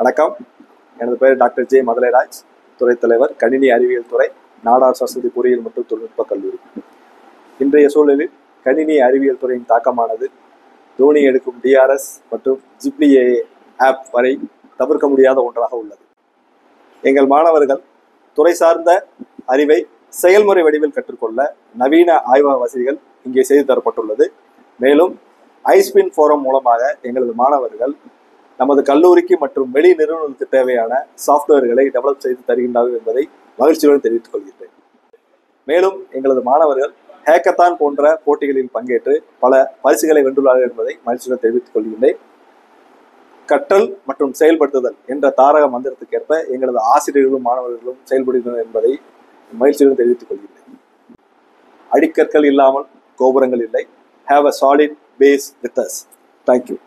வணக்கம். எனது பெயர் டாக்டர் ஜே மதுரைராஜ், துறை தலைவர், கணினி அறிவியல் துறை, நாடார் சரஸ்வதி பொறியியல் மற்றும் தொழில்நுட்ப கல்லூரி. இன்றைய சூழலில் கணினி அறிவியல் துறையின் தாக்கமானது தோனி எடுக்கும் டிஆர்எஸ் மற்றும் ஜிப்லி ஆப் வரை தவிர்க்க முடியாத ஒன்றாக உள்ளது. எங்கள் மாணவர்கள் துறை சார்ந்த அறிவை செயல்முறை வடிவில் கற்றுக்கொள்ள நவீன ஆய்வக வசதிகள் இங்கே செய்து தரப்பட்டுள்ளது. மேலும் ஐஸ்பின் ஃபோரம் மூலமாக எங்களது மாணவர்கள் நமது கல்லூரிக்கு மற்றும் வெளி நிறுவனங்களுக்கு தேவையான சாஃப்ட்வேர்களை டெவலப் செய்து தருகின்றார்கள் என்பதை மகிழ்ச்சியுடன் தெரிவித்துக் கொள்கிறேன். மேலும் எங்களது மாணவர்கள் ஹேக்கத்தான் போன்ற போட்டிகளில் பங்கேற்று பல பரிசுகளை வென்றுள்ளார்கள் என்பதை மகிழ்ச்சியுடன் தெரிவித்துக் கொள்கின்றேன். கற்றல் மற்றும் செயல்படுத்துதல் என்ற தாரக மந்திரத்துக்கேற்ப எங்களது ஆசிரியர்களும் மாணவர்களும் செயல்படுகின்றனர் என்பதை மகிழ்ச்சியுடன் தெரிவித்துக் கொள்கிறேன். அடிக்கற்கள் இல்லாமல் கோபுரங்கள் இல்லை. Have a solid base with us. Thank you.